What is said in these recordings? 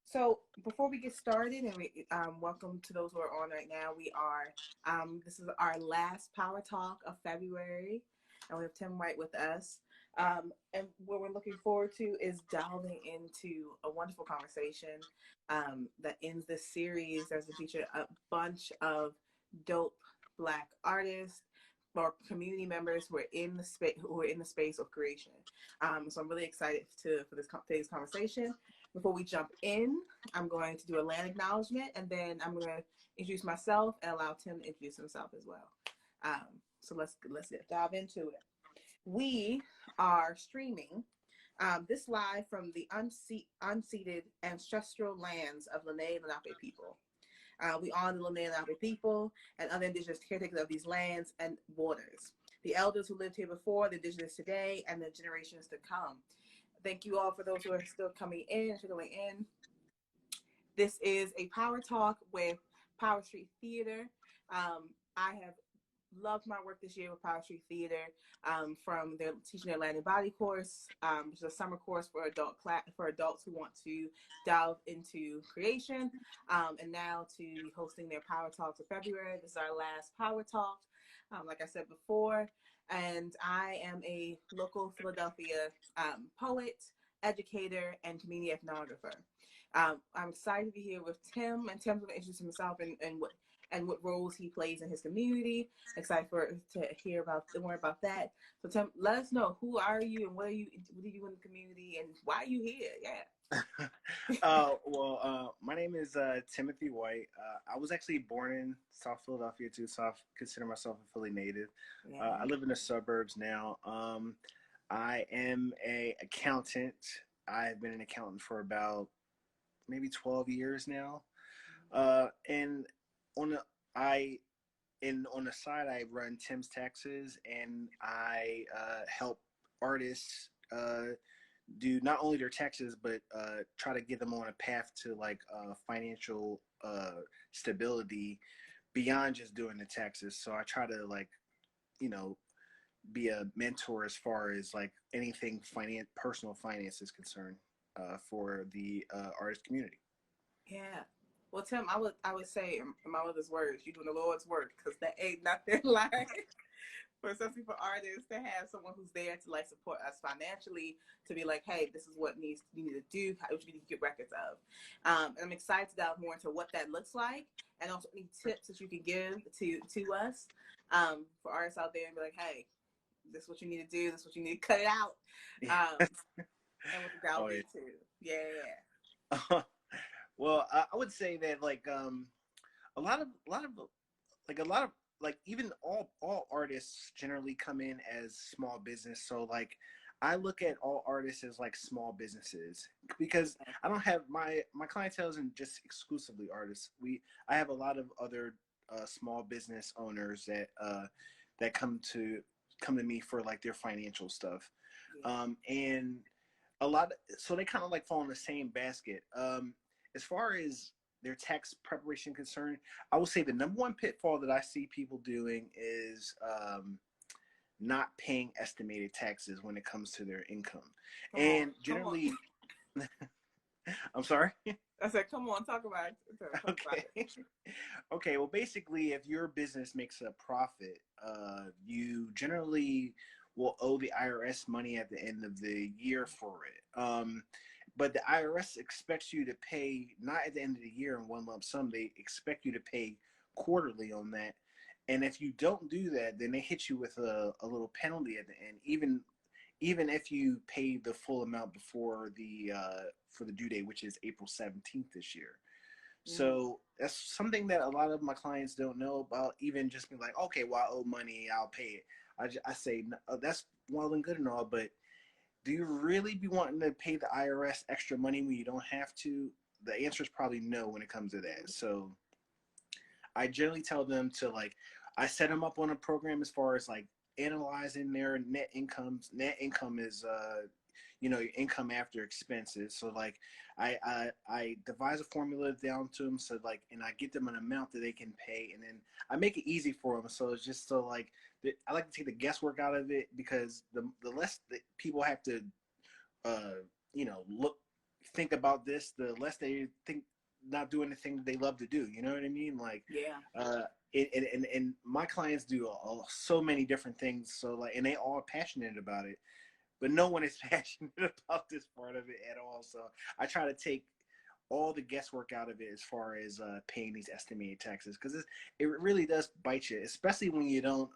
So before we get started, and we welcome to those who are on right now. We are this is our last Power Talk of February, and we have Tim White with us. And what we're looking forward to is delving into a wonderful conversation that ends this series as we feature a bunch of dope Black artists or community members who are in the space of creation. So I'm really excited for today's conversation. Before we jump in, I'm going to do a land acknowledgement, and then I'm going to introduce myself and allow Tim to introduce himself as well. So let's dive into it. We are streaming this live from the unceded ancestral lands of Lenape Lenape people. We honor the Lenape Lenape people and other indigenous caretakers of these lands and waters, the elders who lived here before, the indigenous today, and the generations to come. Thank you all for those who are still coming in, trickling in. This is a Power Talk with Power Street Theater. I have loved my work this year with Power Street Theater, from their teaching their land and body course, which is a summer course for adults who want to delve into creation, and now to hosting their Power Talks of February. This is our last Power Talk, like I said before, and I am a local Philadelphia poet, educator, and community ethnographer. I'm excited to be here with Tim, and Tim's going to introduce himself and what roles he plays in his community. Excited to hear more about that. So Tim, let us know, who are you and what do you do in the community and why are you here? Yeah. My name is Timothy White. I was actually born in South Philadelphia too, so I consider myself a Philly native. Yeah. I live in the suburbs now. I am an accountant. I've been an accountant for about maybe 12 years now. And on the side, I run Tim's Taxes, and I help artists do not only their taxes, but try to get them on a path to like financial stability beyond just doing the taxes. So I try to be a mentor as far as like anything personal finance is concerned for the artist community. Yeah. Well, Tim, I would say in my mother's words, you're doing the Lord's work, because that ain't nothing like for especially for artists to have someone who's there to like support us financially, to be like, hey, this is what you need to do, what you need to get records of. And I'm excited to delve more into what that looks like, and also any tips that you can give to us for artists out there, and be like, hey, this is what you need to do, this is what you need to cut it out. And what the delve into. Yeah. Well, I would say that a lot of even all artists generally come in as small business. So like I look at all artists as like small businesses, because I don't have my clientele isn't just exclusively artists. I have a lot of other small business owners that come to me for like their financial stuff. Yeah. And so they kind of like fall in the same basket. As far as their tax preparation concerned, I will say the number one pitfall that I see people doing is not paying estimated taxes when it comes to their income. And generally, I'm sorry? I said, come on, talk about it. Okay, well, basically, if your business makes a profit, you generally will owe the IRS money at the end of the year for it. But the IRS expects you to pay not at the end of the year in one lump sum. They expect you to pay quarterly on that. And if you don't do that, then they hit you with a little penalty at the end, even if you pay the full amount before for the due date, which is April 17th this year. So that's something that a lot of my clients don't know about. Even just being like, okay, well, I owe money, I'll pay it. I say, that's well and good and all, but do you really be wanting to pay the IRS extra money when you don't have to? The answer is probably no when it comes to that. So I generally tell them to I set them up on a program as far as like analyzing their net incomes. Net income is your income after expenses. So like I devise a formula down to them, so and I get them an amount that they can pay, and then I make it easy for them. So it's just I like to take the guesswork out of it, because the less that people have to think about this, the less they think not doing the thing that they love to do. You know what I mean? Like, Yeah. uh, and my clients do so many different things. So like, and they all are passionate about it, but no one is passionate about this part of it at all. So I try to take all the guesswork out of it as far as paying these estimated taxes, because it really does bite you, especially when you don't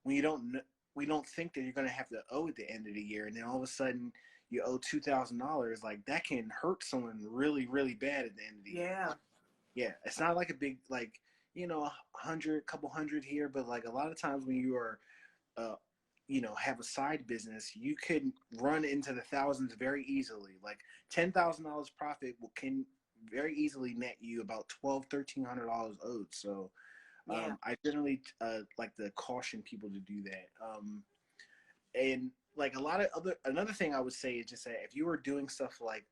we don't think that you're going to have to owe at the end of the year, and then all of a sudden you owe $2,000. Like, that can hurt someone really, really bad at the end of the year. Yeah. Yeah, it's not like a big, like, a hundred, couple hundred here, but like a lot of times when you are uh, have a side business, you can run into the thousands very easily. Like, $10,000 profit can very easily net you about $1,200-$1,300 owed. So Yeah. I generally like to caution people to do that. And like another thing I would say is just that if you were doing stuff like,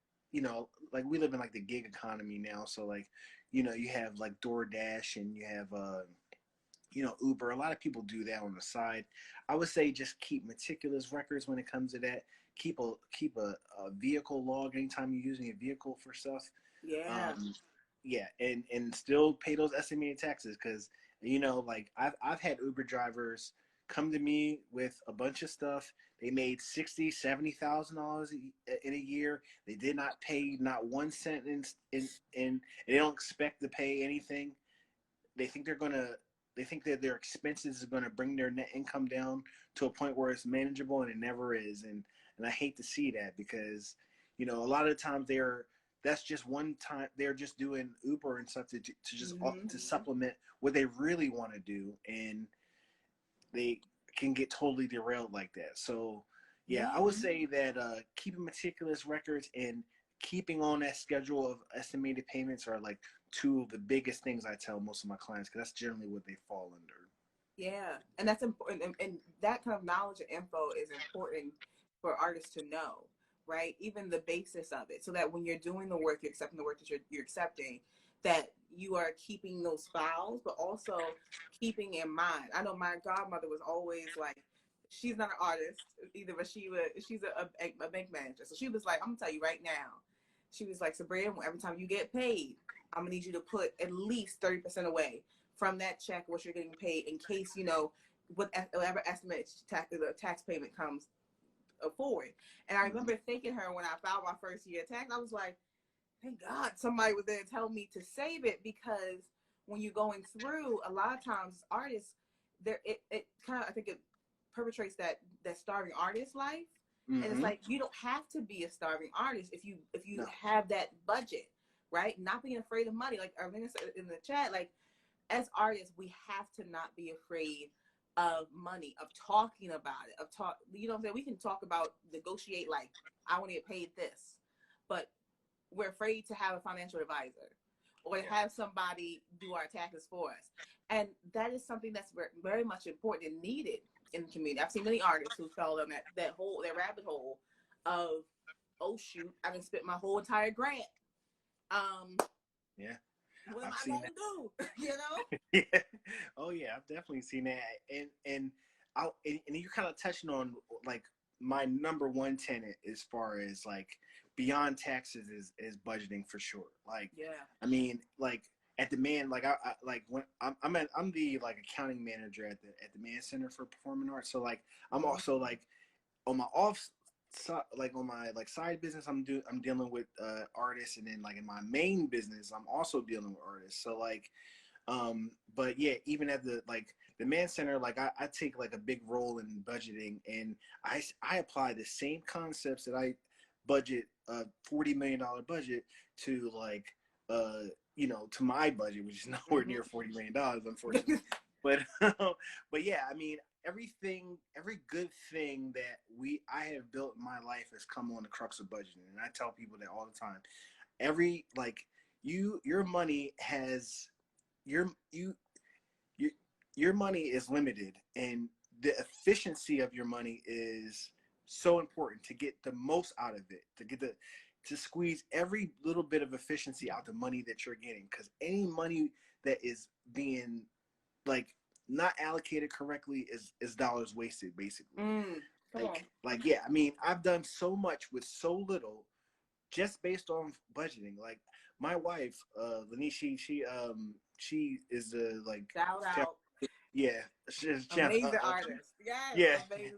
like we live in like the gig economy now, so like, you have like DoorDash and you have Uber. A lot of people do that on the side. I would say just keep meticulous records when it comes to that. Keep a vehicle log anytime you're using a vehicle for stuff. Yeah. Um, yeah, and still pay those estimated taxes, because like I've had Uber drivers come to me with a bunch of stuff. They made $60,000-$70,000 in a year. They did not pay not 1 cent and they don't expect to pay anything. They think they think that their expenses are gonna bring their net income down to a point where it's manageable, and it never is. And I hate to see that, because a lot of the times that's just one time they're just doing Uber and stuff to just Mm-hmm. to supplement what they really want to do, and they can get totally derailed like that. So yeah, I Yeah. would say that keeping meticulous records and keeping on that schedule of estimated payments are like two of the biggest things I tell most of my clients, because that's generally what they fall under. Yeah, and that's important, and that kind of knowledge and info is important for artists to know, right? Even the basis of it, so that when you're doing the work, you're accepting the work that you're accepting, that you are keeping those files, but also keeping in mind. I know my godmother was always like, she's not an artist either, but she's a bank manager, so she was like, I'm gonna tell you right now, she was like, Sabrina, every time you get paid, I'm gonna need you to put at least 30% away from that check what you're getting paid, in case whatever estimate the tax payment comes forward. And I remember thinking her when I filed my first year tax, I was like, thank God somebody was there to tell me to save it, because when you're going through, a lot of times artists, it kind of, I think it perpetrates that starving artist life. And it's Mm-hmm. like, you don't have to be a starving artist if you No. have that budget, right? Not being afraid of money, like Arlena said in the chat, like, as artists, we have to not be afraid of money, of talking about it, you know what I'm saying? We can talk about, negotiate, like, I want to get paid this, but we're afraid to have a financial advisor or to have somebody do our taxes for us. And that is something that's very much important and needed in the community. I've seen many artists who fell in that rabbit hole of, oh shoot, I done spent my whole entire grant. Yeah, What am I've I seen gonna do? You know? that. Yeah. Oh yeah, I've definitely seen that. And you're kind of touching on like my number one tenet as far as like beyond taxes is budgeting for sure. Like, Yeah. I mean, like at the man, like I like when I'm the like accounting manager at the Man Center for Performing Arts. So like I'm Mm-hmm. also like on my off like on my like side business, I'm dealing with artists, and then like in my main business I'm also dealing with artists. So like but yeah, even at the Man Center, like I take like a big role in budgeting, and I apply the same concepts that I budget a $40 million budget to, like to my budget, which is nowhere near $40 million, unfortunately. But but yeah, I mean, every good thing that I have built in my life has come on the crux of budgeting, and I tell people that all the time. Every like your money has your you your your money is limited, and the efficiency of your money is so important to get the most out of it, to squeeze every little bit of efficiency out the money that you're getting, because any money that is being like not allocated correctly is dollars wasted, basically. Come on. Like yeah, I mean, I've done so much with so little, just based on budgeting. Like my wife, Lanice, she is the like Shout chef. out. Yeah, she's chef. Amazing artist. Yes, Yeah. amazing.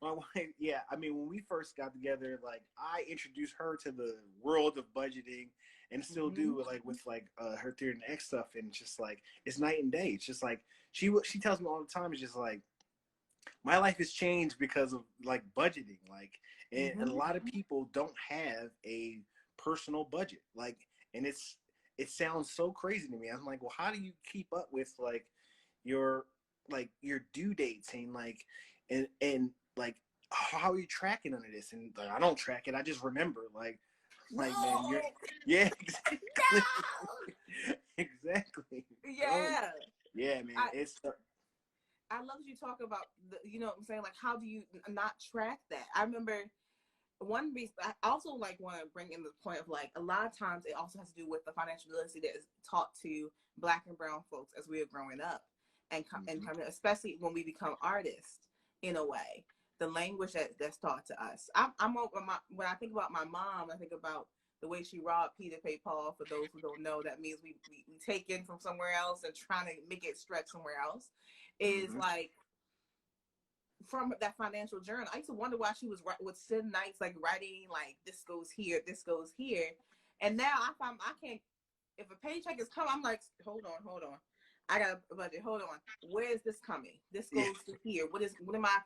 My wife, yeah. I mean, when we first got together, like I introduced her to the world of budgeting, and still Mm-hmm. do like with like her Theory and X stuff, and just like it's night and day. It's just like she tells me all the time. It's just like my life has changed because of like budgeting. Like, and a Mm-hmm. lot of people don't have a personal budget. Like, and it sounds so crazy to me. I'm like, well, how do you keep up with your your due dates and and like how are you tracking under this? And like, I don't track it. I just remember like man, No. you're yeah, exactly. No. Exactly. Oh, Yeah. yeah, man. I, It's I love that you talk about you know what I'm saying, like how do you not track that? I remember one reason I also like want to bring in the point of like a lot of times it also has to do with the financial literacy that is taught to Black and brown folks as we are growing up and coming, especially when we become artists in a way. The language that's taught to us. When I think about my mom, I think about the way she robbed Peter to pay Paul. For those who don't know, that means we take in from somewhere else and trying to make it stretch somewhere else. Is mm-hmm. like from that financial journal. I used to wonder why she would send nights like writing like this goes here, and now I find I can't. If a paycheck is coming, I'm like, hold on. I got a budget. Hold on. Where is this coming? This goes to here. What am I,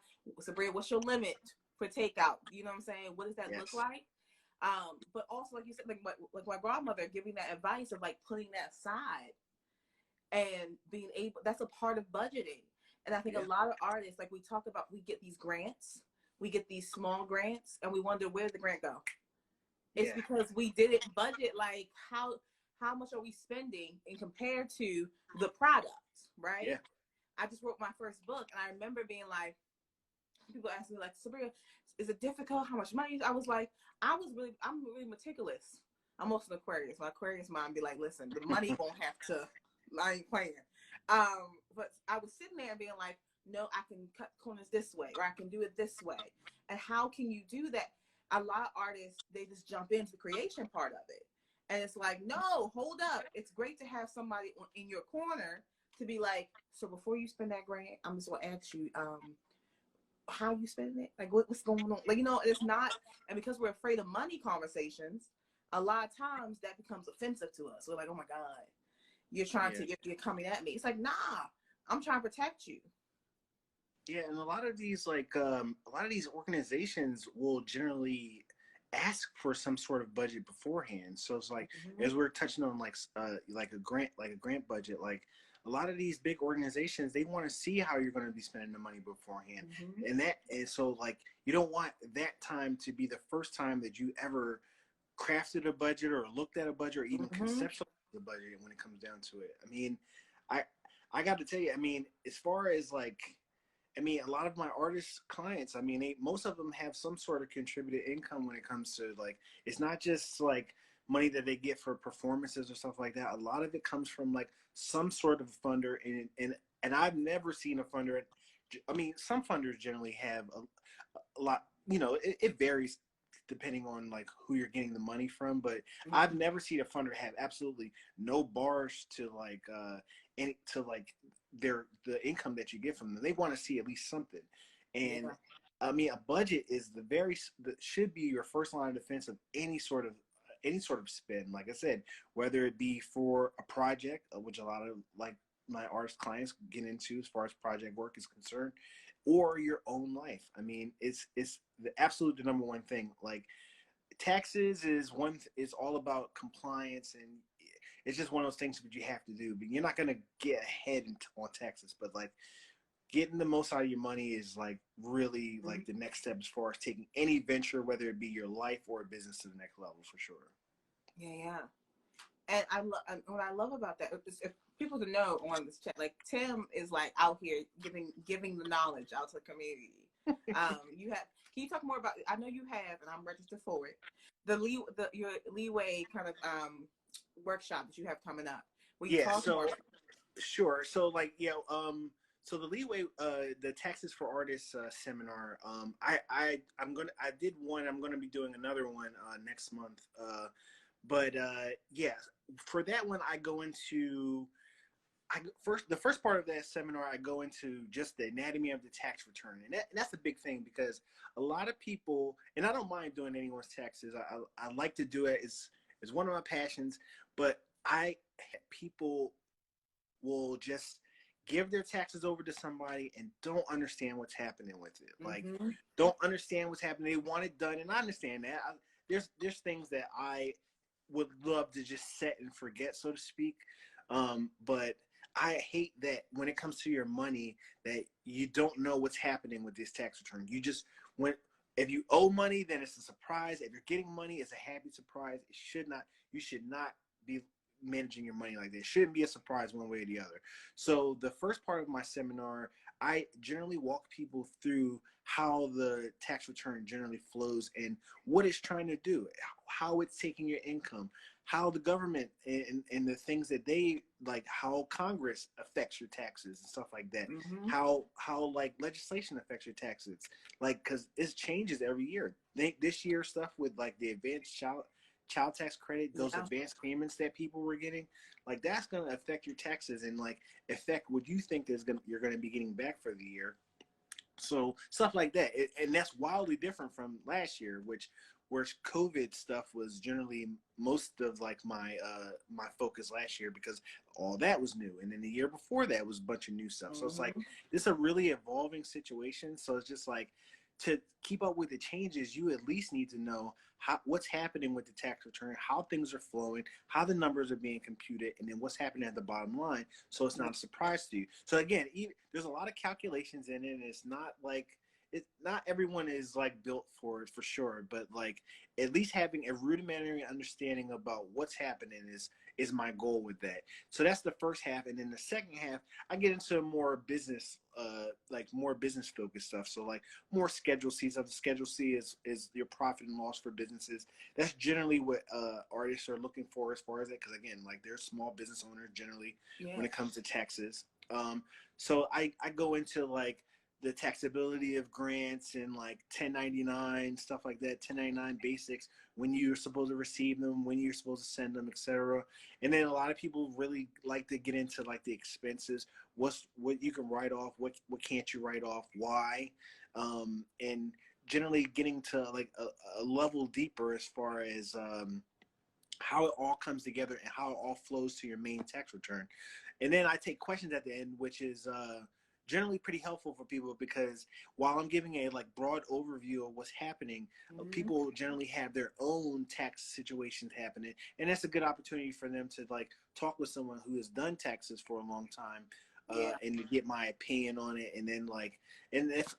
Sabrina, what's your limit for takeout? You know what I'm saying? What does that look like? But also, like you said, like my grandmother giving that advice of like putting that aside and being able, that's a part of budgeting. And I think a lot of artists, like we talk about, we get these grants, we get these small grants, and we wonder where did the grant go? It's because we didn't budget like how much are we spending in compared to the product, right? Yeah. I just wrote my first book, and I remember being like, people ask me like, Sabrina, is it difficult? How much money? I was like, I'm really meticulous. I'm also an Aquarius. My Aquarius mind be like, listen, the money won't have to. I ain't playing. But I was sitting there and being like, no, I can cut corners this way, or I can do it this way. And how can you do that? A lot of artists, they just jump into the creation part of it. And it's like, no, hold up. It's great to have somebody in your corner to be like, so before you spend that grant, I'm just gonna ask you, how you spending it? Like what's going on? Like, you know, it's not, and because we're afraid of money conversations, a lot of times that becomes offensive to us. We're like, oh my God, you're trying to, you're coming at me. It's like, nah, I'm trying to protect you. Yeah, and a lot of these organizations will generally ask for some sort of budget beforehand. So it's like as we're touching on like a grant budget, like a lot of these big organizations, they want to see how you're going to be spending the money beforehand. And so like you don't want that time to be the first time that you ever crafted a budget or looked at a budget or even conceptualized the budget when it comes down to it. I mean, I I got to tell you, I mean, as far as like a lot of my artist clients, I mean, most of them have some sort of contributed income when it comes to like, it's not just like money that they get for performances or stuff like that. A lot of it comes from like some sort of funder, and I've never seen a funder. I mean, some funders generally have a lot. You know, it varies depending on like who you're getting the money from, but I've never seen a funder have absolutely no bars to like the income that you get from them. They want to see at least something. And I mean, a budget is should be your first line of defense of any sort of spend. Like I said, whether it be for a project, which a lot of like my artist clients get into as far as project work is concerned, or your own life. I mean, it's the number one thing. Like taxes is all about compliance, and it's just one of those things that you have to do. But you're not gonna get ahead on taxes, but like getting the most out of your money is like really like the next step as far as taking any venture, whether it be your life or a business, to the next level for sure. Yeah. And what I love about that is if people to know on this chat, like Tim is like out here giving the knowledge out to the community. Can you talk more about? I know you have, and I'm registered for it. Your leeway kind of workshop that you have coming up. Yeah. So sure. So like So the leeway, the taxes for artists seminar. I did one. I'm gonna be doing another one next month. But yeah, for that one, I go into the first part of that seminar. I go into just the anatomy of the tax return, and that's a big thing because a lot of people, and I don't mind doing anyone's taxes. I like to do it. It's one of my passions, but I people will just give their taxes over to somebody and don't understand what's happening with it. Like, Mm-hmm. don't understand what's happening. They want it done, and I understand that. There's things that I would love to just set and forget, so to speak. But I hate that when it comes to your money, that you don't know what's happening with this tax return. You just when if you owe money, then it's a surprise. If you're getting money, it's a happy surprise. It should not. You should not be managing your money like that. It shouldn't be a surprise one way or the other. So the first part of my seminar, I generally walk people through how the tax return generally flows and what it's trying to do, how it's taking your income, how the government and the things that they like, how Congress affects your taxes and stuff like that, Mm-hmm. how like legislation affects your taxes, like because it changes every year. This year stuff with like the advanced child tax credit, those Yeah. advanced payments that people were getting, like that's going to affect your taxes and like affect what you think you're going to be getting back for the year. So stuff like that, and that's wildly different from last year, where COVID stuff was generally most of like my focus last year because all that was new, and then the year before that was a bunch of new stuff. So it's like Mm-hmm. this is a really evolving situation. So it's just like to keep up with the changes, you at least need to know what's happening with the tax return, how things are flowing, how the numbers are being computed, and then what's happening at the bottom line. So it's Yeah. not a surprise to you. So again, there's a lot of calculations in it, and it's not like not everyone is like built for it for sure, but like at least having a rudimentary understanding about what's happening is my goal with that. So that's the first half, and then the second half, I get into more business, like more business focused stuff. So like more Schedule C stuff. The Schedule C is your profit and loss for businesses. That's generally what artists are looking for as far as that, because again, like they're small business owners generally when Yeah. it comes to taxes. So I go into like the taxability of grants and like 1099 stuff like that, 1099 basics, when you're supposed to receive them, when you're supposed to send them, etc. And then a lot of people really like to get into like the expenses, what you can write off, what can't you write off, why, and generally getting to like a level deeper as far as how it all comes together and how it all flows to your main tax return. And then I take questions at the end, which is generally pretty helpful for people because while I'm giving a like broad overview of what's happening, Mm-hmm. people generally have their own tax situations happening, and that's a good opportunity for them to like talk with someone who has done taxes for a long time. Yeah. And to get my opinion on it, and then like, and if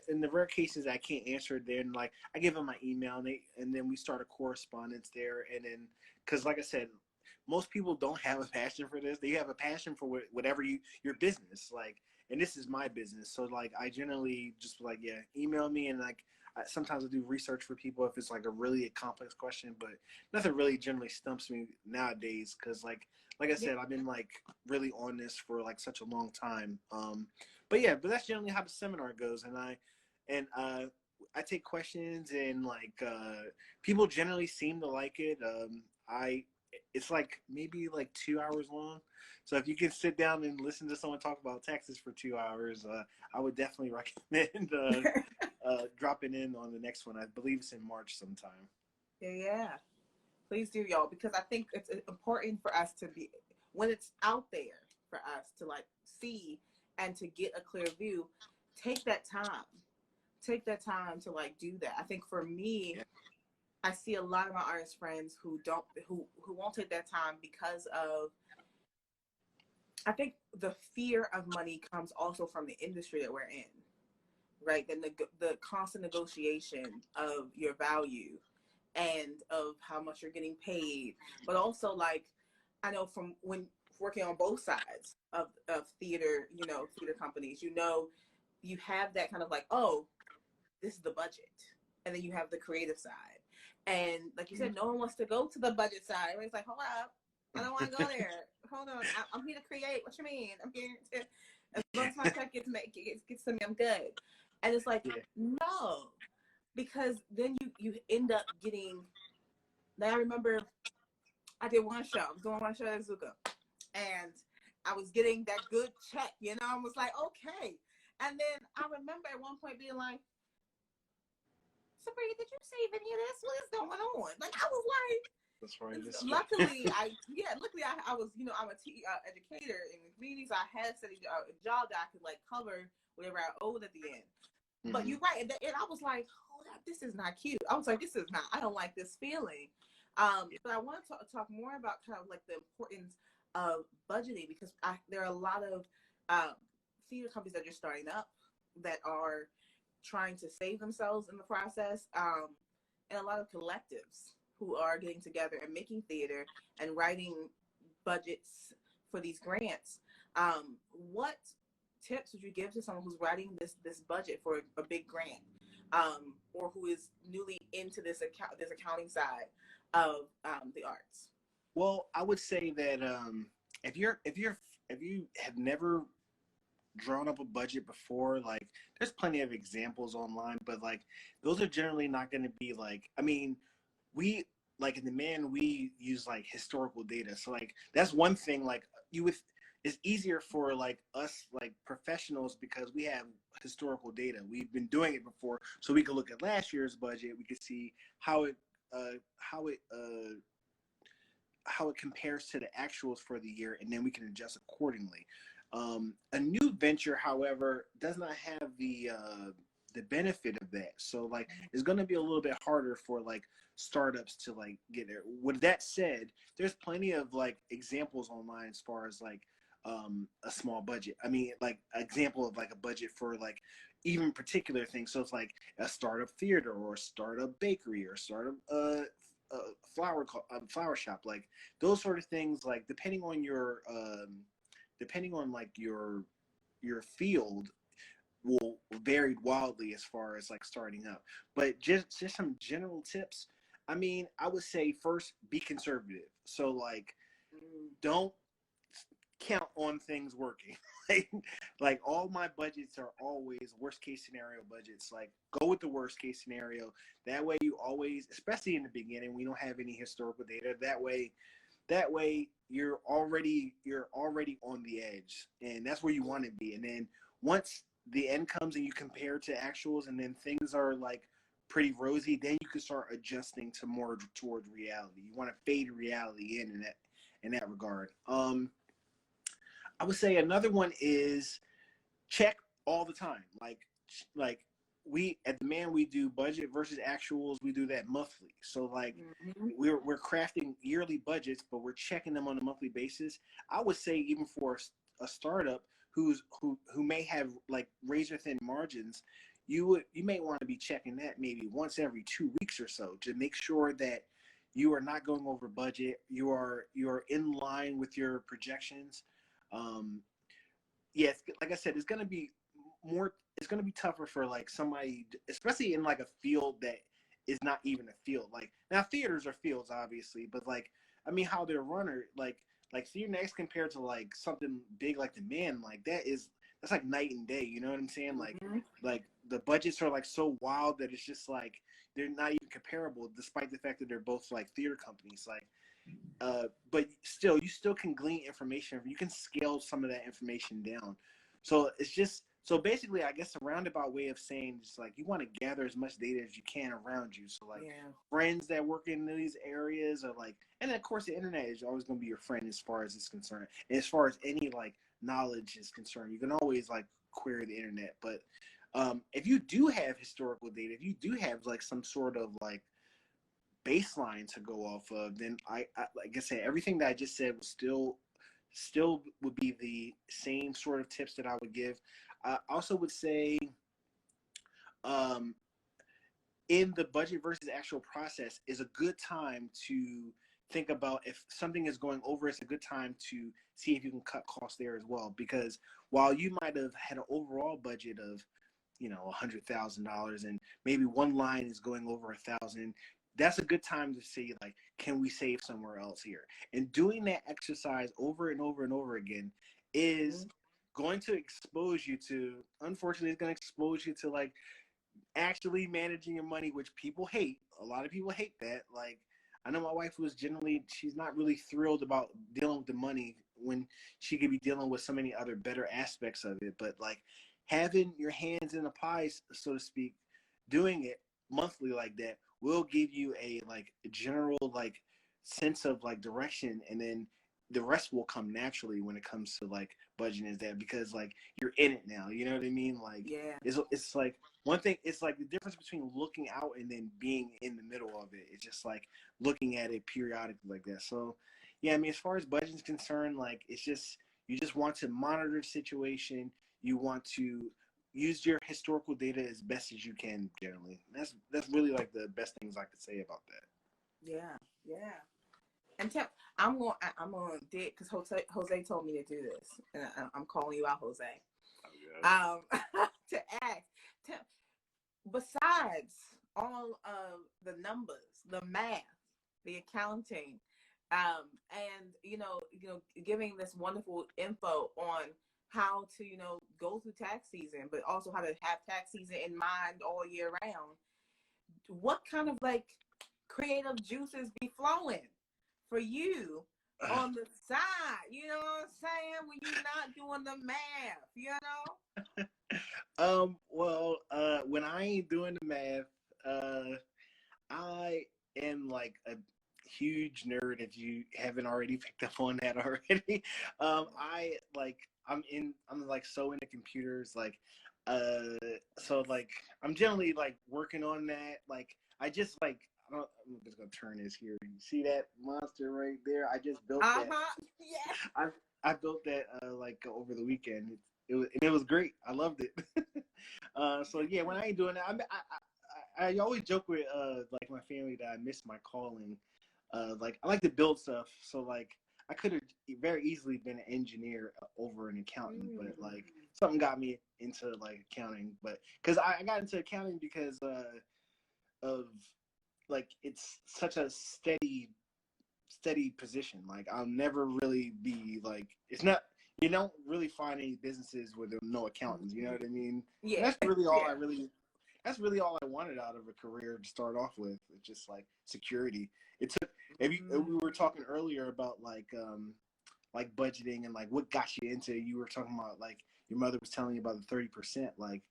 in the rare cases I can't answer it, then like I give them my email, and then we start a correspondence there, and then because like I said, most people don't have a passion for this. They have a passion for whatever your business like, and this is my business. So like I generally just like, yeah, email me, and like sometimes I do research for people if it's like a really complex question, but nothing really generally stumps me nowadays because like I Yeah. said, I've been like really on this for like such a long time. But yeah, but that's generally how the seminar goes, and I take questions, and like people generally seem to like it. I It's like maybe like 2 hours long. So if you can sit down and listen to someone talk about taxes for 2 hours, I would definitely recommend dropping in on the next one. I believe it's in March sometime. Yeah. Yeah. Please do, y'all, because I think it's important for us to be, when it's out there for us to like see and to get a clear view, take that time. Take that time to like do that. I think for me, Yeah. I see a lot of my artist friends who won't take that time because of, I think the fear of money comes also from the industry that we're in, right? The constant negotiation of your value and of how much you're getting paid, but also like I know from when working on both sides of theater, theater companies, you have that kind of like, oh, this is the budget, and then you have the creative side, and like you said, no one wants to go to the budget side. Everybody's like, hold up, I don't want to go there. Hold on, I'm here to create. What you mean? I'm here to. As long as my check gets to me, I'm good. And it's like, Yeah. no, because then you end up getting. Now I remember I did one show. I was doing one show at Zuka, and I was getting that good check. I was like, okay. And then I remember at one point being like, Sabrina, did you save any of this? What is going on? Like, I was like, That's right. luckily, I was, I'm a educator in the communities. I had a job that I could like cover whatever I owed at the end. Mm-hmm. But you're right. And I was like, oh, this is not cute. I was like, I don't like this feeling. But I want to talk more about kind of like the importance of budgeting, because there are a lot of theater companies that are starting up that are trying to save themselves in the process, and a lot of collectives who are getting together and making theater and writing budgets for these grants. What tips would you give to someone who's writing this budget for a big grant, or who is newly into this accounting side of the arts? Well, I would say that if you have never drawn up a budget before, like there's plenty of examples online, but like those are generally not going to be like, I mean, we like in demand we use like historical data, so like that's one thing. Like it's easier for like us like professionals because we have historical data. We've been doing it before, so we can look at last year's budget. We can see how it compares to the actuals for the year, and then we can adjust accordingly. A new venture, however, does not have the benefit of that. So like it's going to be a little bit harder for like startups to like get there. With that said, there's plenty of like examples online as far as like a small budget. I mean, like an example of like a budget for like even particular things. So it's like a startup theater or a startup bakery or startup flower shop, like those sort of things. Like depending on like your field will vary wildly as far as like starting up. But just some general tips. I mean, I would say first be conservative. So like don't count on things working. like all my budgets are always worst case scenario budgets. Like go with the worst case scenario. That way you always, especially in the beginning, we don't have any historical data. That way you're already on the edge, and that's where you want to be. And then once the end comes and you compare to actuals, and then things are like pretty rosy, then you can start adjusting to more towards reality. You want to fade reality in that regard. I would say another one is check all the time. Like we at the man, we do budget versus actuals. We do that monthly. So like we're crafting yearly budgets, but we're checking them on a monthly basis. I would say even for a startup who may have like razor thin margins, you may want to be checking that maybe once every 2 weeks or so to make sure that you are not going over budget. You are in line with your projections. Yes, like I said, it's going to be tougher for like somebody, especially in like a field that is not even a field. Like now theaters are fields obviously, but like I mean how they're run, or like Theater Next compared to like something big like the Man, like that's like night and day, you know what I'm saying? Like the budgets are like so wild that it's just like they're not even comparable, despite the fact that they're both like theater companies. Like but still, you still can glean information. You can scale some of that information down. So it's just, so basically, I guess a roundabout way of saying just like you want to gather as much data as you can around you. So like friends that work in these areas are like, and then of course the internet is always going to be your friend as far as it's concerned. And as far as any like knowledge is concerned, you can always like query the internet. But if you do have historical data, if you do have like some sort of like baseline to go off of, then I like I said, everything that I just said was still would be the same sort of tips that I would give. I also would say in the budget versus actual process is a good time to think about if something is going over. It's a good time to see if you can cut costs there as well, because while you might have had an overall budget of $100,000 and maybe one line is going over 1,000, that's a good time to see like, can we save somewhere else here? And doing that exercise over and over and over again is going to expose you to, unfortunately, it's going to expose you to like actually managing your money, which people hate. A lot of people hate that. Like, I know my wife was generally, she's not really thrilled about dealing with the money when she could be dealing with so many other better aspects of it. But like having your hands in the pie, so to speak, doing it monthly like that will give you a like general like sense of like direction, and then the rest will come naturally when it comes to like budgeting, is that because like you're in it now, you know what I mean? Like Yeah. it's like one thing, it's like the difference between looking out and then being in the middle of it. It's just like looking at it periodically like that. So yeah, I mean, as far as budgeting is concerned, like it's just, you just want to monitor the situation. You want to use your historical data as best as you can generally. That's really like the best things I could say about that. Yeah. Yeah. And I'm going to dig because Jose told me to do this, and I'm calling you out, Jose. Oh, To ask, to, besides all of the numbers, the math, the accounting, and giving this wonderful info on how to go through tax season, but also how to have tax season in mind all year round. What kind of like creative juices be flowing for you God. on the side? You know what I'm saying? When you're not doing the math, Well, when I ain't doing the math, I am like a huge nerd. If you haven't already picked up on that already, I like I'm like so into computers, like, so like I'm generally like working on that. Like I just like I'm just gonna turn this here. You see that monster right there? I just built that. Yeah. I built that like over the weekend. It was great. I loved it. So yeah, when I ain't doing that, I always joke with like my family that I miss my calling. Like I like to build stuff, so like I could have very easily been an engineer over an accountant, but like something got me into like accounting. But because I got into accounting because of like it's such a steady position. Like I'll never really be like, it's not, you don't really find any businesses where there are no accountants. You know what I mean? And Yeah. that's really all Yeah. I really. That's really all I wanted out of a career to start off with. It's just like security. It took. If we were talking earlier about like budgeting and like what got you into, you were talking about like your mother was telling you about the 30%. Like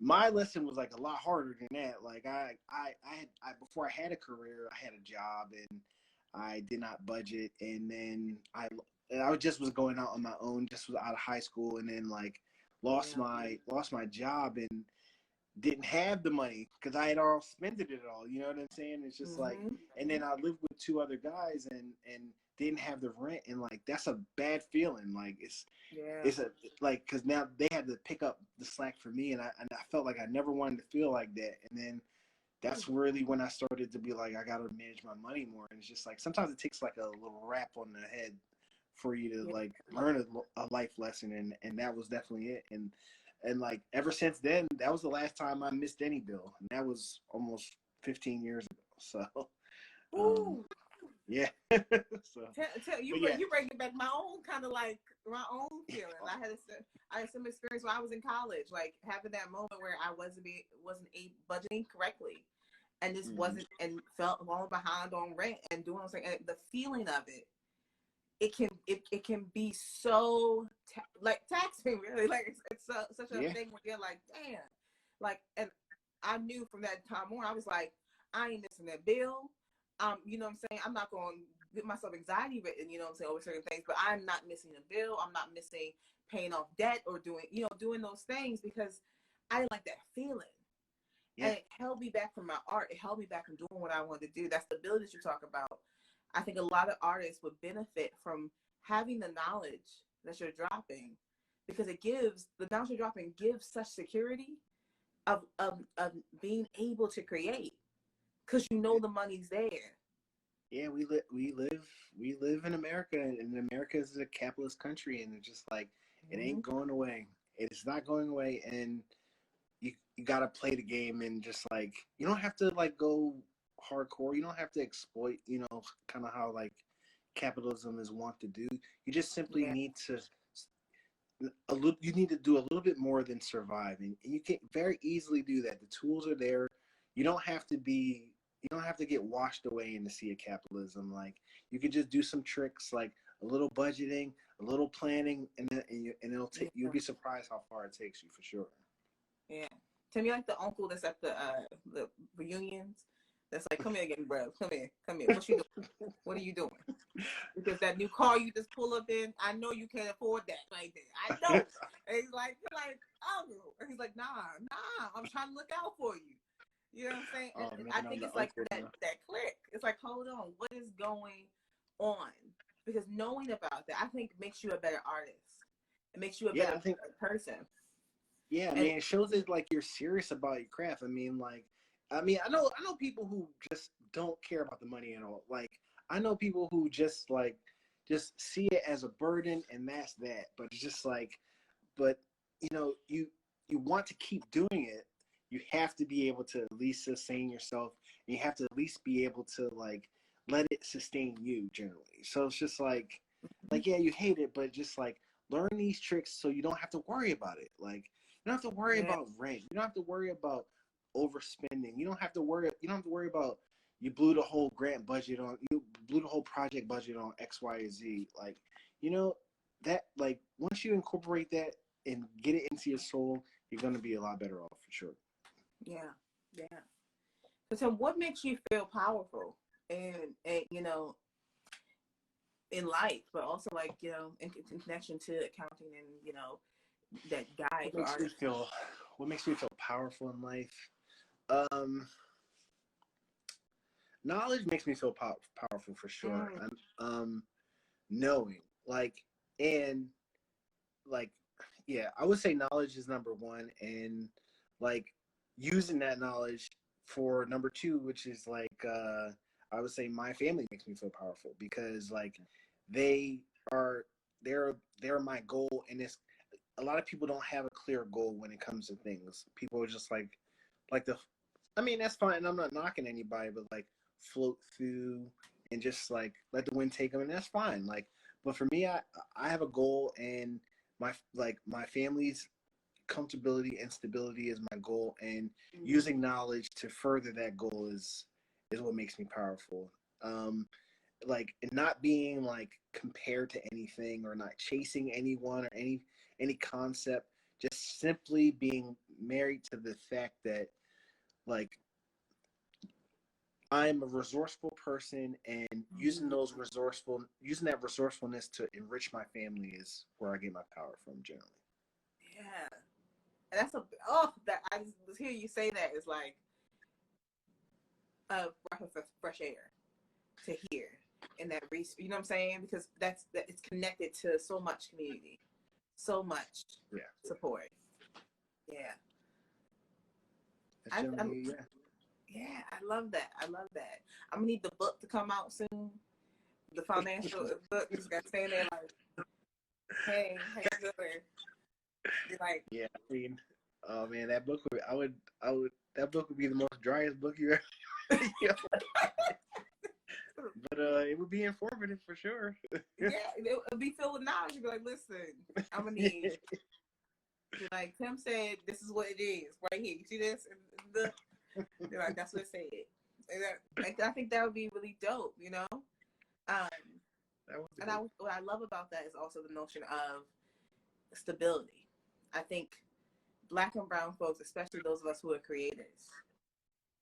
my lesson was like a lot harder than that. Like I before I had a career, I had a job and I did not budget, and then I just was going out on my own, just was out of high school, and then like Yeah. lost my job and didn't have the money because I had all spent it all. You know what I'm saying? It's just like, Mm-hmm. and then I lived with two other guys and didn't have the rent, and like that's a bad feeling. Like Yeah. it's a like because now they had to pick up the slack for me, and I felt like I never wanted to feel like that. And then that's really when I started to be like, I got to manage my money more. And it's just like sometimes it takes like a little rap on the head for you to Yeah. like learn a life lesson, and that was definitely it. And like ever since then, that was the last time I missed any bill, and that was almost 15 years ago. So um Ooh. yeah. So Tell but yeah. you bringing back my own kind of like my own feelings. I had some experience when I was in college, like having that moment where I wasn't budgeting correctly, and just Mhm. wasn't and felt falling behind on rent and doing something. And the feeling of it can be so like taxing, really. Like it's such a Yeah. thing where you're like, damn, like, and I knew from that time on, I was like, I ain't missing that bill. You know what I'm saying? I'm not going to get myself anxiety written, you know what I'm saying, over certain things, but I'm not missing a bill. I'm not missing paying off debt or doing those things because I didn't like that feeling. Yeah. And it held me back from my art. It held me back from doing what I wanted to do. That's the ability that you talk about. I think a lot of artists would benefit from having the knowledge that you're dropping because the knowledge you're dropping gives such security of being able to create because you know Yeah. the money's there. Yeah, we live in America, and America is a capitalist country, and it's just like it Mm-hmm. ain't going away. It's not going away, and you gotta play the game, and just like you don't have to like go hardcore. You don't have to exploit. Kind of how like capitalism is wont to do. You just simply Yeah. need to you need to do a little bit more than surviving, and you can very easily do that. The tools are there. You don't have to be you don't have to get washed away in the sea of capitalism. Like, you could just do some tricks, like a little budgeting, a little planning, and it'll take, you'll Yeah. be surprised how far it takes you, for sure. Yeah. To me, like the uncle that's at the reunions, that's like, come here again, bro. Come here, come here. What you doing? What are you doing? Because that new car you just pull up in, I know you can't afford that right there. I know. And he's like, you're like, uncle. And he's like, nah, I'm trying to look out for you. You know what I'm saying? Oh And man, I I'm think the it's like uncle that now. click. It's like, hold on, what is going on? Because knowing about that, I think makes you a better artist. It makes you a Yeah, better I think. person. Yeah, I And mean, it shows that like you're serious about your craft. I mean, I know people who just don't care about the money and all. Like, I know people who just see it as a burden, and that's that. But it's just like, but you want to keep doing it. You have to be able to at least sustain yourself, and you have to at least be able to like let it sustain you generally. So it's just like yeah, you hate it, but just like learn these tricks so you don't have to worry about it. Like, you don't have to worry yeah, about rent. You don't have to worry about overspending. You don't have to worry. You don't have to worry about you blew the whole you blew the whole project budget on X, Y, or Z. Like, you know that, like, once you incorporate that and get it into your soul, you're gonna be a lot better off, for sure. yeah, yeah. So what makes you feel powerful and in life, but also like, in connection to accounting and, that guide What for makes me artists? feel what makes me feel powerful in life? Um, Knowledge makes me feel powerful, for sure. Mm, Knowing, like, and like, yeah, I would say knowledge is number one, and like using that knowledge for number two, which is like, I would say my family makes me feel powerful, because like they are they're my goal, and it's a lot of people don't have a clear goal when it comes to things. People are just like the I mean, that's fine. I'm not knocking anybody, but like float through and just like let the wind take them, and that's fine. Like, but for me, I have a goal, and my family's comfortability and stability is my goal, and mm, using knowledge to further that goal is what makes me powerful. Um, like, not being like compared to anything, or not chasing anyone or any concept, just simply being married to the fact that, like, I'm a resourceful person, and mm, using that resourcefulness to enrich my family is where I get my power from, generally. yeah. And that I just hear you say that is like a breath of fresh air to hear in that research. You know what I'm saying? Because that it's connected to so much community, so much Yeah, support. Yeah, that's I'm generally, yeah. yeah, I love that. I love that. I'm gonna need the book to come out soon. The financial book just got to stay there like, hey, how you doing? You're like, Yeah, I mean, oh man, that book would that book would be the most driest book you ever. You know, but it would be informative, for sure. yeah, it'll be filled with knowledge. You'll be like, listen, I'm gonna need. You're like, Tim said, this is what it is right here. You see this? You're like, that's what it said. I think that would be really dope, Um, That was and dope. what I love about that is also the notion of stability. I think Black and brown folks, especially those of us who are creators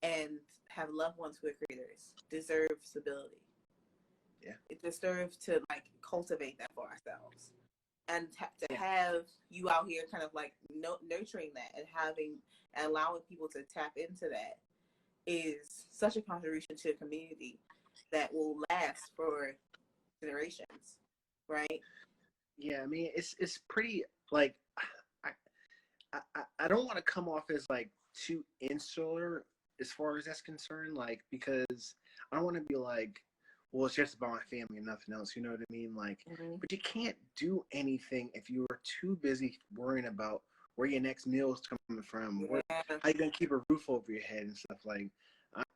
and have loved ones who are creators, deserve stability. Yeah, It deserves to like cultivate that for ourselves, and to yeah, have you out here kind of like nurturing that and allowing people to tap into that is such a contribution to a community that will last for generations, right? yeah. I mean, it's pretty, like, I I don't want to come off as like too insular as far as that's concerned, like, because I don't want to be like, well, it's just about my family and nothing else. You know what I mean? Like, Mm-hmm. but you can't do anything if you are too busy worrying about where your next meal is coming from, Yeah. how you gonna keep a roof over your head and stuff. Like,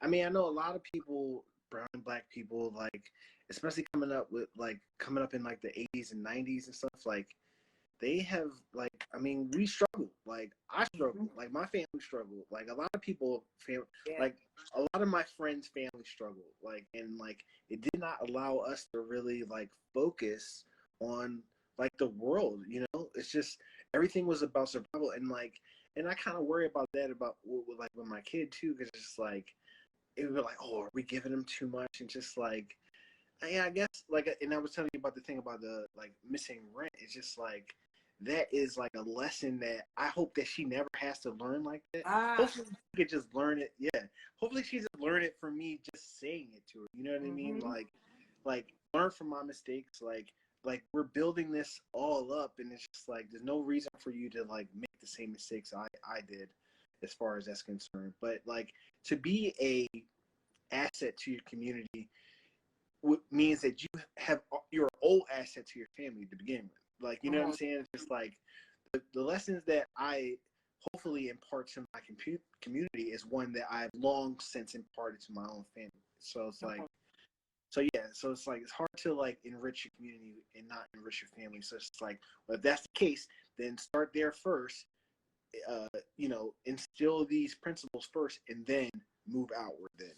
I mean, I know a lot of people, brown and black people, like, especially coming up in like the 80s and 90s and stuff, like, they have, like, I mean, we struggle. Like, I Mm-hmm. struggle. Like, my family struggled. Like, a lot of people, Yeah. like, a lot of my friends' family struggled. Like, and like, it did not allow us to really like focus on like the world. You know, it's just everything was about survival, and like, and I kind of worry about that about like with my kid too, because it's just like it would be like, oh, are we giving them too much? And just like, yeah, I guess like, and I was telling you about the thing about the like missing rent. It's just like that is like a lesson that I hope that she never has to learn like that. Ah. Hopefully she could just learn it. Yeah. Hopefully she just learn it from me just saying it to her. You know what I mean? Mm-hmm. Like learn from my mistakes. Like we're building this all up, and it's just like there's no reason for you to like make the same mistakes I did, as far as that's concerned. But like to be a asset to your community means that you have your old asset to your family to begin with. Like, you know what I'm Mm-hmm. saying? It's just like the lessons that I hopefully impart to my community is one that I've long since imparted to my own family. So it's like, so yeah, so it's like it's hard to like enrich your community and not enrich your family. So it's like, well, if that's the case, then start there first. You know, instill these principles first, and then move outward. Then.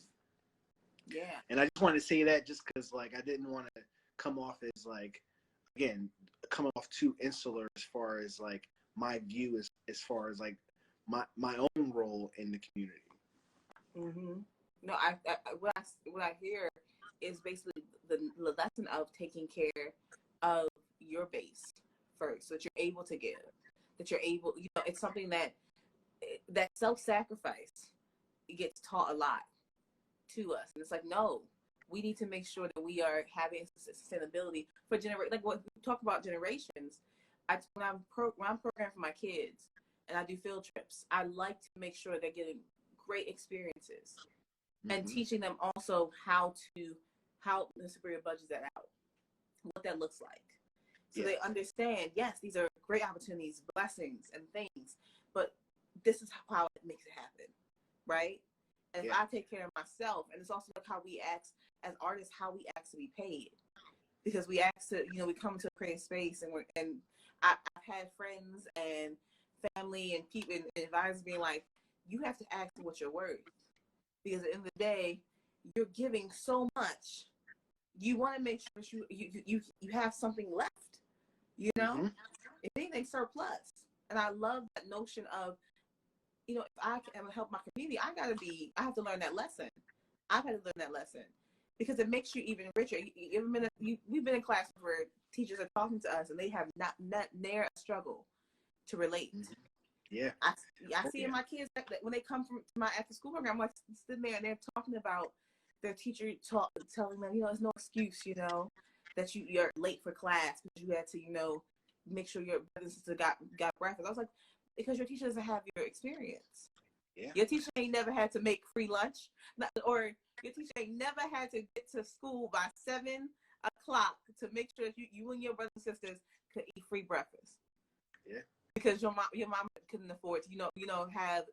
Yeah. And I just wanted to say that just because, like, I didn't want to come off as, like, again, coming off too insular as far as, like, my view as far as, like, my own role in the community. Mm-hmm. No, what I hear is basically the lesson of taking care of your base first, so that you're able to give, that you're able, it's something that self-sacrifice gets taught a lot to us, and it's like, no, we need to make sure that we are having sustainability for like what we talk about generations. When I'm programming for my kids and I do field trips, I like to make sure they're getting great experiences and Mm-hmm. teaching them also how the superior budgets that out, what that looks like. So Yeah. they understand, yes, these are great opportunities, blessings, and things, but this is how it makes it happen, right? And if Yeah. I take care of myself, and it's also like how we ask as artists, how we ask to be paid, because we ask to, we come into a creative space, and I've had friends and family and people and advisors being like, you have to ask what you're worth, because at the end of the day, you're giving so much. You want to make sure that you have something left, Mm-hmm. if anything, surplus. And I love that notion of, if I can help my community, I have to learn that lesson. I've had to learn that lesson because it makes you even richer. We've been in classes where teachers are talking to us and they have not near a struggle to relate. Mm-hmm. Yeah. I see in my kids that when they come from my after school program, I'm like sitting there and they're talking about their teacher telling them, there's no excuse, that you're late for class because you had to, make sure your brother and sister got breakfast. I was like, because your teacher doesn't have your experience. Yeah. Your teacher ain't never had to make free lunch, or your teacher ain't never had to get to school by 7 o'clock to make sure that you and your brothers and sisters could eat free breakfast. Yeah. Because your mom couldn't afford to, have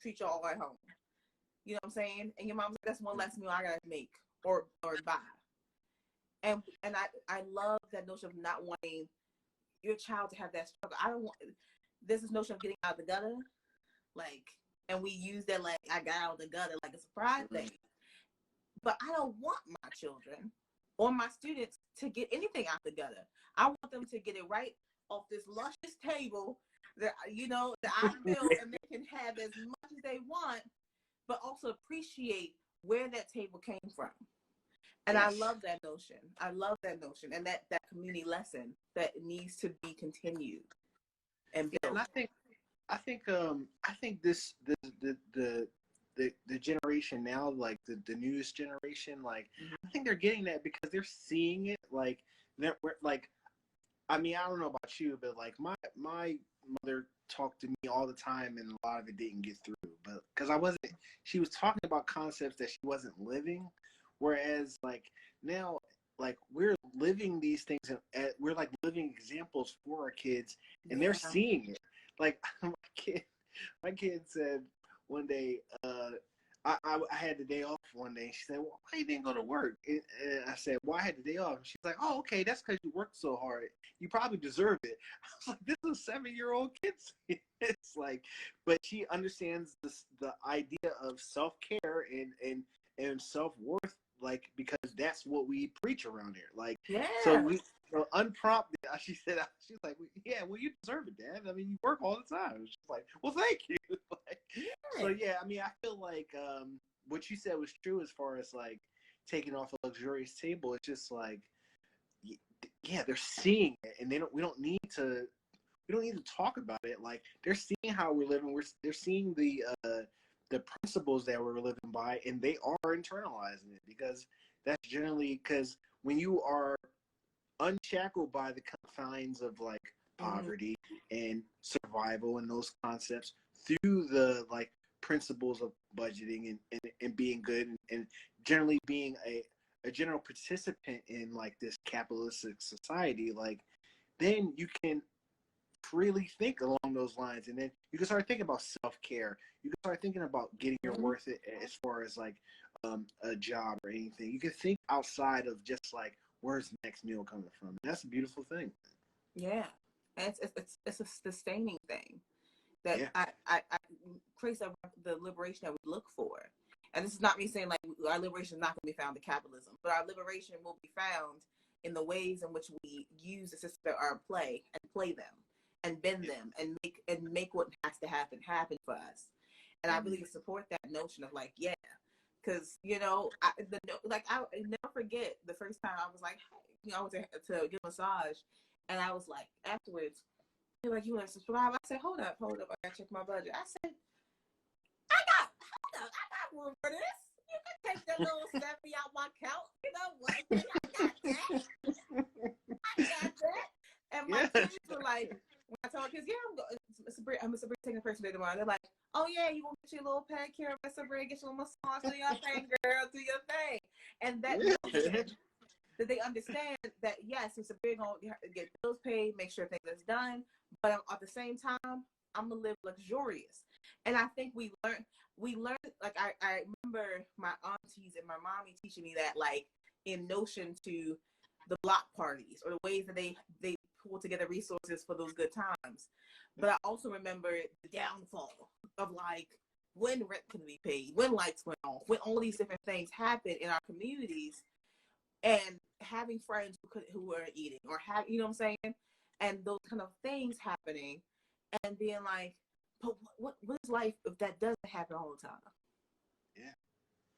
treat y'all at home. You know what I'm saying? And your mom's like, that's one less meal I gotta make or buy. And I love that notion of not wanting your child to have that struggle. I don't want. There's this notion of getting out of the gutter, like, and we use that like I got out of the gutter like it's a pride thing. But I don't want my children or my students to get anything out the gutter. I want them to get it right off this luscious table that that I built, and they can have as much as they want, but also appreciate where that table came from. And yes. I love that notion. And that community lesson that needs to be continued and built. And I think this the generation now, like the newest generation, like I think they're getting that because they're seeing it. Like they're like, I mean, I don't know about you, but like my mother talked to me all the time, and a lot of it didn't get through. But because she was talking about concepts that she wasn't living. Whereas like now, like we're living these things, and we're like living examples for our kids, and they're seeing it. Like my kid said one day, I had the day off one day. She said, "Well, why you didn't go to work?" And I said, "Well, I had the day off." And she's like, "Oh, okay, that's because you worked so hard. You probably deserve it." I was like, "This is a 7-year-old kid." It's like, but she understands the idea of self care and self worth, like because that's what we preach around here. Like, so Yeah. we. Unprompted, she said, she's like, "Yeah, well, you deserve it, Dad. I mean, you work all the time." She's like, "Well, thank you." Like, so Yeah. yeah, I mean, I feel like what you said was true as far as like taking off a luxurious table. It's just like, yeah, they're seeing it, and they don't. We don't need to talk about it. Like they're seeing how we're living. They're seeing the principles that we're living by, and they are internalizing it because that's generally because when you are unshackled by the confines of like Mm-hmm. poverty and survival and those concepts through the like principles of budgeting and being good and generally being a general participant in like this capitalistic society, like then you can freely think along those lines, and then you can start thinking about self-care. You can start thinking about getting your Mm-hmm. worth it as far as like a job or anything. You can think outside of just like where's the next meal coming from. And that's a beautiful thing. Yeah. And it's a sustaining thing that Yeah. I creates the liberation that we look for. And this is not me saying like our liberation is not going to be found in capitalism, but our liberation will be found in the ways in which we use the system that are play and play them and bend Yeah. them and make what has to happen for us. And I really support that notion of like, yeah, because I never forget the first time I was like, hey, I went to get a massage, and I was like, afterwards, they're like, you want to subscribe? I said, hold up, I gotta check my budget. I said, hold up, I got room for this. You can take that little 70 out my account. You know what? I got that. I got that. And my Yeah. kids were like, when I told kids, yeah, I'm Sabrina taking a person day tomorrow. They're like, oh yeah, you want to get your little pedicure, Sabrina, get your little massage, do your thing, girl, do your thing. And that Yeah. notion that they understand that yes, it's a big on get bills paid, make sure things is done, but at the same time, I'm gonna live luxurious. And I think we learn like I remember my aunties and my mommy teaching me that like in notion to the block parties or the ways that they pull together resources for those good times. But I also remember the downfall of like when rent couldn't be paid, when lights went off, when all these different things happened in our communities, and having friends who were eating or have you know what I'm saying, and those kind of things happening, and being like, but what is life if that doesn't happen all the time? Yeah.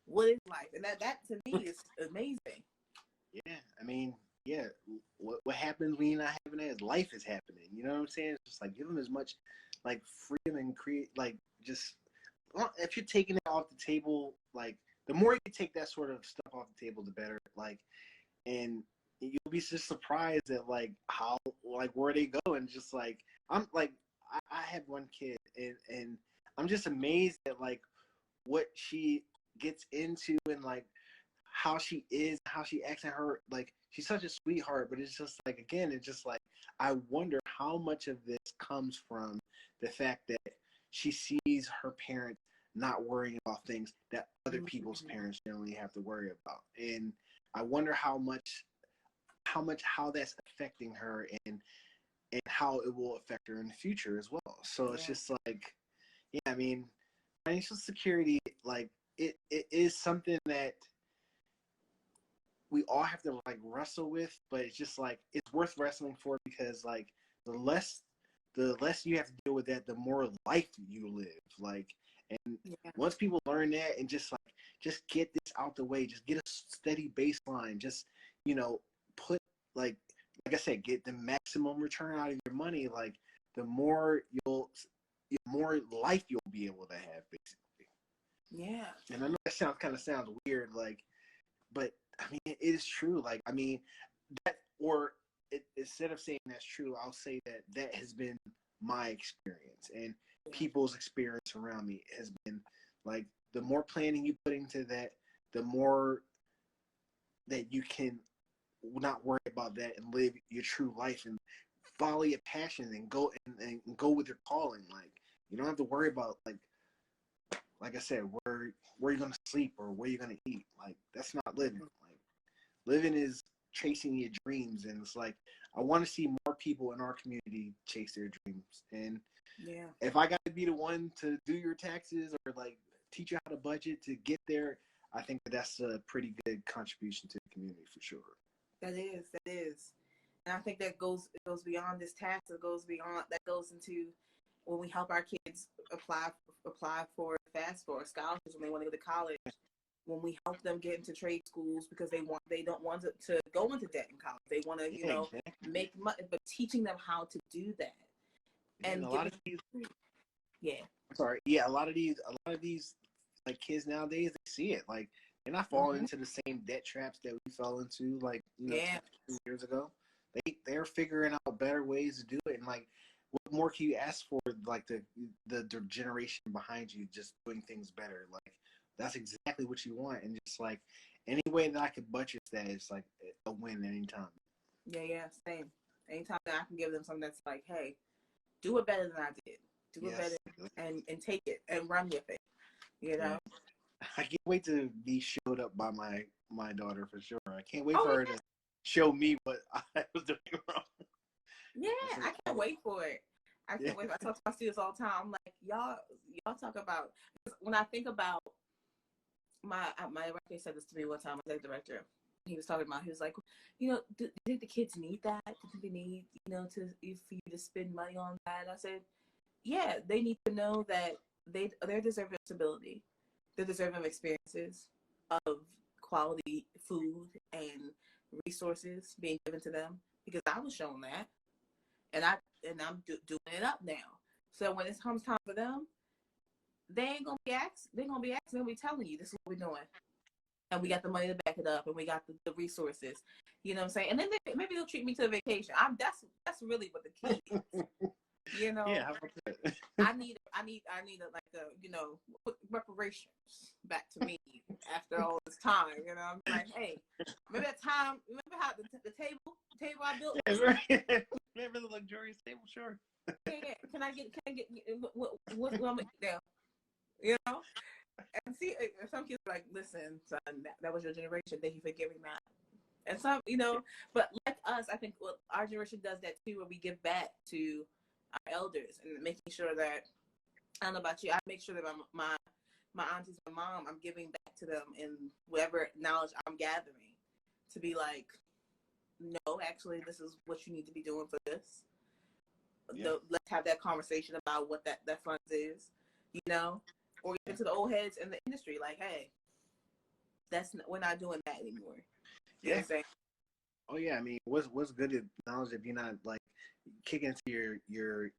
What is life? And that to me is amazing. Yeah. I mean, yeah. What happens when you're not having it is life is happening. You know what I'm saying? It's just like give them as much like freedom and create like just if you're taking it off the table, like the more you take that sort of stuff off the table, the better. Like, and you'll be just surprised at like how like where they go, and just like I'm like I have one kid, and I'm just amazed at like what she gets into and like how she is, how she acts, and her like she's such a sweetheart. But it's just like again, it's just like I wonder how much of this comes from the fact that she sees her parents not worrying about things that other people's Mm-hmm. parents generally have to worry about, and I wonder how that's affecting her and how it will affect her in the future as well. So it's Yeah. just like, yeah, I mean, financial security, like it is something that we all have to like wrestle with, but it's just like it's worth wrestling for because like the less the less you have to deal with that, the more life you live. Like, and Yeah. once people learn that and just like just get this out the way, just get a steady baseline, just you know put like like I said, get the maximum return out of your money. Like the more the more life you'll be able to have, basically. Yeah. And I know that sounds weird, like, but I mean it is true. Like I mean that, or instead of saying that's true, I'll say that that has been my experience and Yeah. people's experience around me has been like the more planning you put into that, the more that you can not worry about that and live your true life and follow your passion and go and go with your calling. Like you don't have to worry about like like I said, where you gonna sleep or where you gonna eat. Like that's not living. Like living is chasing your dreams, and it's like I want to see more people in our community chase their dreams. And Yeah. if I got to be the one to do your taxes or like teach you how to budget to get there, I think that's a pretty good contribution to the community for sure. That is. That is. And I think that goes beyond this tax. It goes beyond that. Goes into when we help our kids apply for FAFSA or scholarships when they want to go to college. When we help them get into trade schools because they don't want to go into debt in college. They want to Yeah, exactly. make money, but teaching them how to do that And and a lot giving of these, yeah. sorry, yeah, a lot of these like kids nowadays, they see it like they're not falling into the same debt traps that we fell into like Yeah. 2 years ago. They're figuring out better ways to do it, and like what more can you ask for? Like the generation behind you just doing things better. Like that's exactly what you want, and just like any way that I could buttress that is like a win anytime. Yeah, same. Anytime that I can give them something that's like, hey, do it better than I did. Do it Yes. better and take it and run with it. You know? Yeah. I can't wait to be showed up by my daughter for sure. I can't wait Oh, for her to show me what I was doing wrong. yeah, I can't wait for it. I can't Yeah. wait. I talk to my students all the time. I'm like, y'all talk about when I think about my director said this to me one time. My director, he was talking about. He was like, do you think the kids need that? Do you think they need for you to spend money on that? I said, yeah, they need to know that they're deserving of stability. They're deserving of experiences, of quality food and resources being given to them because I was shown that, and I'm doing it up now. So when it comes time for them, they ain't gonna be asked. They're gonna be asking. They'll be telling you this is what we're doing, and we got the money to back it up, and we got the resources. You know what I'm saying? And then maybe they'll treat me to a vacation. That's really what the key is. You know, Yeah, how about that? I need reparations back to me after all this time. You know, I'm like, hey, remember that time? Remember how the table I built? Yeah, right. Remember the luxurious table? Sure. Yeah. Can I get what I'm down? You know, and see, some kids are like, listen, son, that was your generation. Thank you for giving that. And some, but like us, I think our generation does that too, where we give back to our elders and making sure that, I don't know about you, I make sure that my aunties, my mom, I'm giving back to them in whatever knowledge I'm gathering to be like, no, actually, this is what you need to be doing for this. Yeah. Let's have that conversation about what that funds is, or even to the old heads in the industry, like, hey, we're not doing that anymore. You know what I'm saying? Oh yeah, I mean, what's good at knowledge if you're not like kicking into your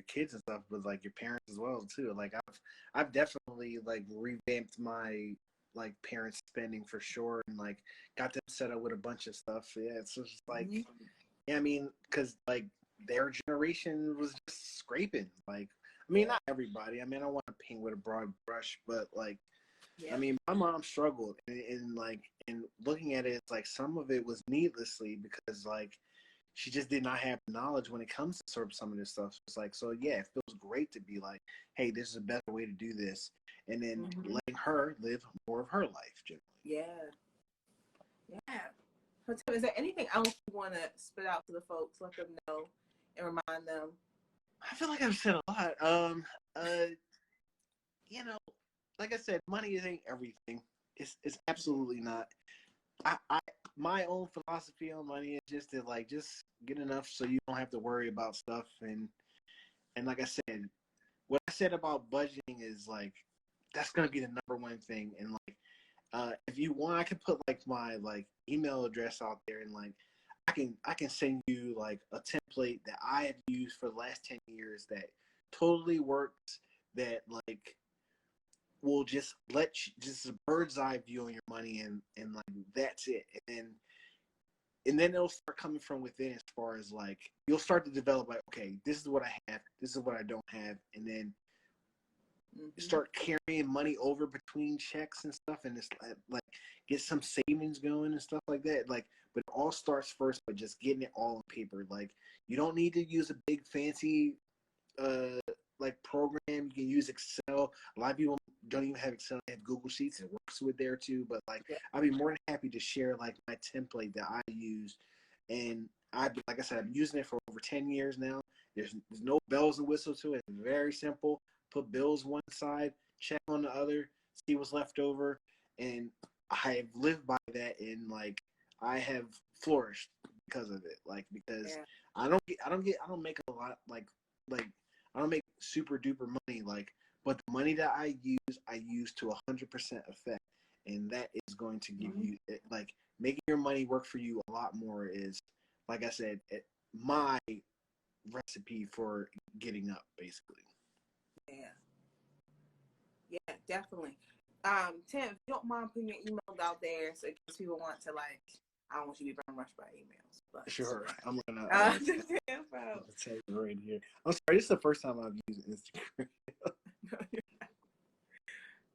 kids and stuff, but like your parents as well too. Like I've definitely like revamped my like parents spending for sure, and like got them set up with a bunch of stuff. Yeah, it's just like yeah, I mean, because like their generation was just scraping. Like, I mean, not everybody. I mean, I don't want to paint with a broad brush, but like. Yeah. I mean, my mom struggled, and looking at it, it's like some of it was needlessly because like she just did not have the knowledge when it comes to sort of some of this stuff. It's like, so yeah, it feels great to be like, hey, this is a better way to do this, and then letting her live more of her life generally. Yeah. So Tim, is there anything else you want to spit out to the folks, let them know, and remind them? I feel like I've said a lot. You know, like I said, money ain't everything. It's absolutely not. I my own philosophy on money is just to like just get enough so you don't have to worry about stuff, and like I said, what I said about budgeting is like that's gonna be the number one thing. And like if you want, I can put like my like email address out there, and like I can send you like a template that I have used for the last 10 years that totally works, that like will just let you, just a bird's eye view on your money, and like that's it. And then it'll start coming from within, as far as like you'll start to develop like, okay, this is what I have, this is what I don't have, and then start carrying money over between checks and stuff, and it's like get some savings going and stuff like that. Like, but it all starts first by just getting it all on paper. Like, you don't need to use a big fancy like program. You can use Excel. A lot of people don't even have Excel, I have Google Sheets. It works with there too. But like, Yeah. I'd be more than happy to share like my template that I use. And like I said, I've been using it for over 10 years now. There's no bells and whistles to it. It's very simple. Put bills one side, check on the other, see what's left over. And I've lived by that, and like I have flourished because of it. Like, because Yeah. I don't make a lot, like I don't make super duper money, like, but the money that I use to 100% effect, and that is going to give you like making your money work for you a lot more is, like I said, my recipe for getting up, basically. Yeah. Yeah, definitely. Tim, if you don't mind putting your emails out there, so in case people want to like, I don't want you to be rushed by emails, but Sure, I'm gonna tell you right here. I'm sorry, this is the first time I've used Instagram.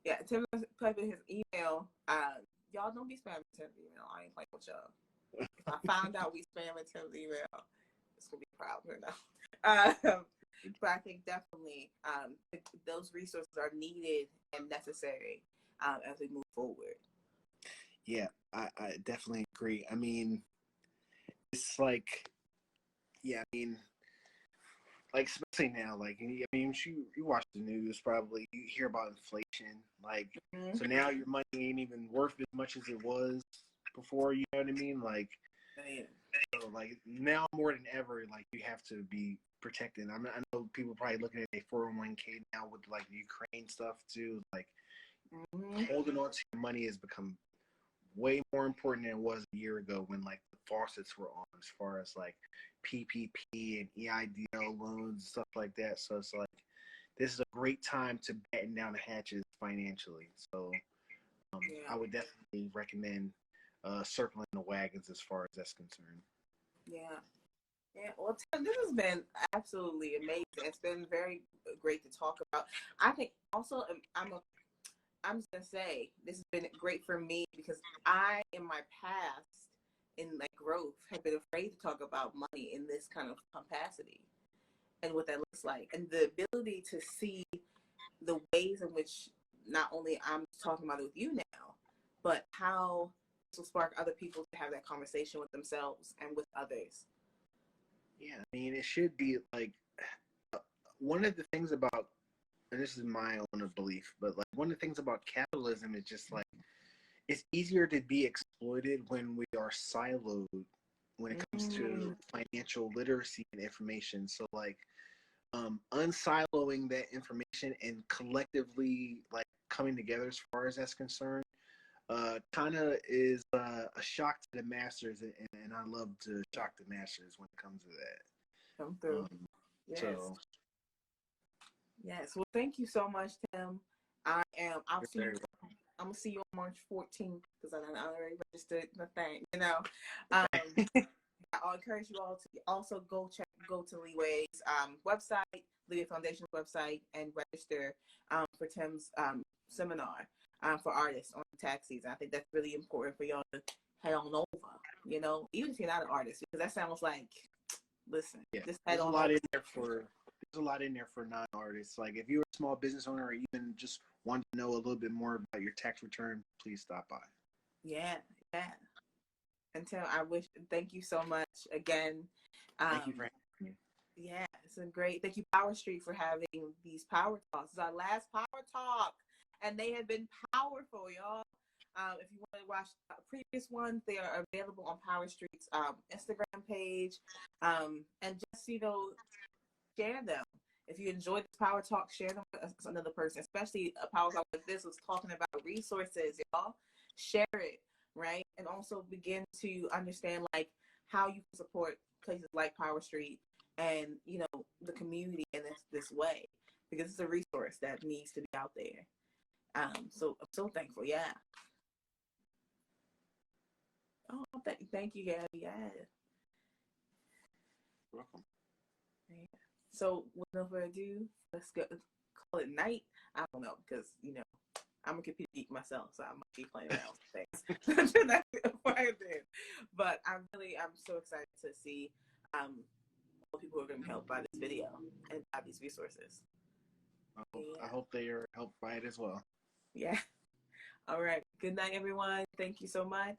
Yeah, Tim put in his email. Y'all don't be spamming Tim's email. I ain't playing with y'all. If I find out we spamming Tim's email, it's gonna be a problem, you know. But I think definitely those resources are needed and necessary as we move forward. Yeah, I definitely agree. I mean, it's like, yeah, I mean, like especially now, like, I mean, you watch the news, probably you hear about inflation, like, so now your money ain't even worth as much as it was before. You know what I mean? Like, so, like now more than ever, like you have to be protected. I mean, I know people probably looking at a 401k now with like the Ukraine stuff too. Like, holding on to your money has become way more important than it was a year ago when like the faucets were on, as far as like PPP and EIDL loans, stuff like that. So it's like this is a great time to batten down the hatches financially. So I would definitely recommend circling the wagons as far as that's concerned. Yeah. Yeah, well, Tim, this has been absolutely amazing. It's been very great to talk about. I think also, I'm just gonna say this has been great for me because I, in my past, in like growth, have been afraid to talk about money in this kind of capacity and what that looks like, and the ability to see the ways in which not only I'm talking about it with you now, but how this will spark other people to have that conversation with themselves and with others. Yeah, I mean, it should be like one of the things about, and this is my own belief, but like one of the things about capitalism is just like it's easier to be exploited when we are siloed when it comes to financial literacy and information. So like unsiloing that information and collectively like coming together as far as that's concerned kind of is a shock to the masters, and I love to shock the masters when it comes to that. Come through. Yes. So yes. Well, thank you so much, Tim. I'll see you. welcome. I'm gonna see you on March 14th because I already registered the thing. You know, I'll encourage you all to also go to Leeway's website, Leeway Foundation's website, and register for Tim's seminar for artists on tax season. I think that's really important for y'all to head on over. You know, even if you're not an artist, because that sounds like, listen, just head on over. There's a lot in there for non-artists. Like if you're a small business owner or even just want to know a little bit more about your tax return, please stop by. Yeah. Until thank you so much again. Thank you for having me. Yeah, it's been great. Thank you, Power Street, for having these Power Talks. It's our last Power Talk, and they have been powerful, y'all. If you want to watch previous ones, they are available on Power Street's Instagram page. And just, share them. If you enjoyed this Power Talk, share them with another person, especially a Power Talk like this was talking about resources, y'all. Share it, right? And also begin to understand like how you can support places like Power Street and the community in this way, because it's a resource that needs to be out there. So I'm so thankful. Yeah. Oh, thank you, Gabby. Yeah. Welcome. Yeah. So with no further ado, let's go call it night. I don't know, because I'm a computer geek myself, so I might be playing around with things. But I'm so excited to see what people are going to be helped by this video and by these resources. I hope they are helped by it as well. Yeah. All right. Good night, everyone. Thank you so much.